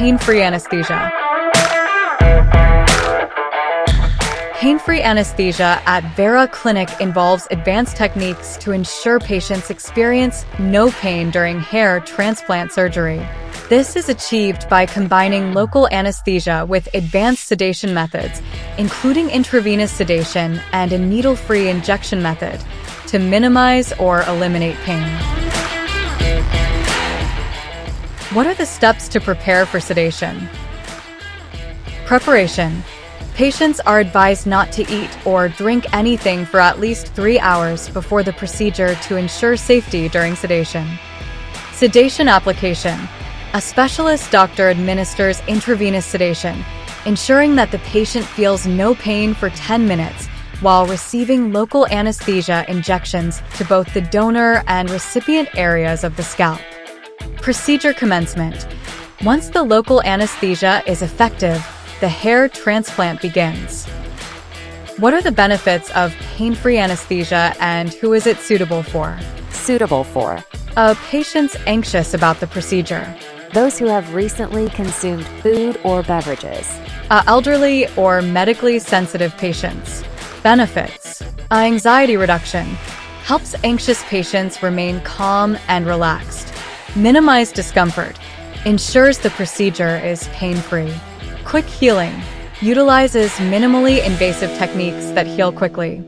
pain-free anesthesia. Pain-free anesthesia at Vera Clinic involves advanced techniques to ensure patients experience no pain during hair transplant surgery. This is achieved by combining local anesthesia with advanced sedation methods, including intravenous sedation and a needle-free injection method, to minimize or eliminate pain. What are the steps to prepare for sedation? Preparation. Patients are advised not to eat or drink anything for at least 3 hours before the procedure to ensure safety during sedation. Sedation application. A specialist doctor administers intravenous sedation, ensuring that the patient feels no pain for 10 minutes while receiving local anesthesia injections to both the donor and recipient areas of the scalp. Procedure commencement. Once the local anesthesia is effective, the hair transplant begins. What are the benefits of pain-free anesthesia and who is it suitable for? Suitable for Patients anxious about the procedure. those who have recently consumed food or beverages. Elderly or medically sensitive patients. Benefits. Anxiety reduction. Helps anxious patients remain calm and relaxed. Minimize discomfort. Ensures the procedure is pain-free. Quick healing. Utilizes minimally invasive techniques that heal quickly.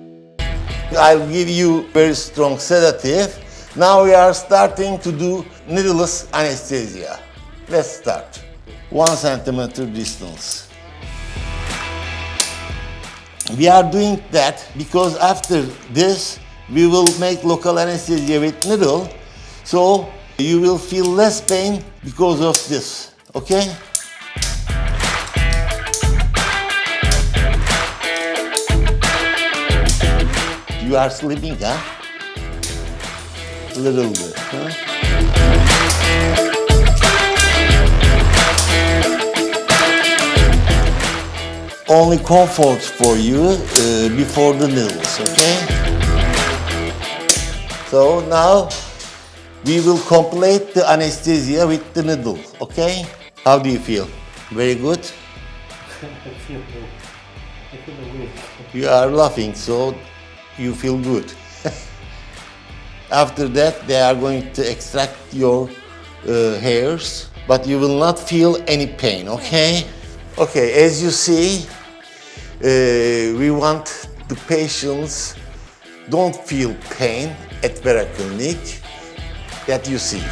I'll give you very strong sedative. Now we are starting to do needleless anesthesia. Let's start. 1 centimeter distance. We are doing that because after this we will make local anesthesia with needle, so you will feel less pain because of this, okay? You are sleeping, huh? A little bit, huh? Only comfort for you before the needles, okay? So now we will complete the anesthesia with the needle, okay? How do you feel? Very good? I feel weak. You are laughing, so you feel good. After that, they are going to extract your hairs, but you will not feel any pain, okay? Okay, as you see, we want the patients don't feel pain at Vera Clinic that you see.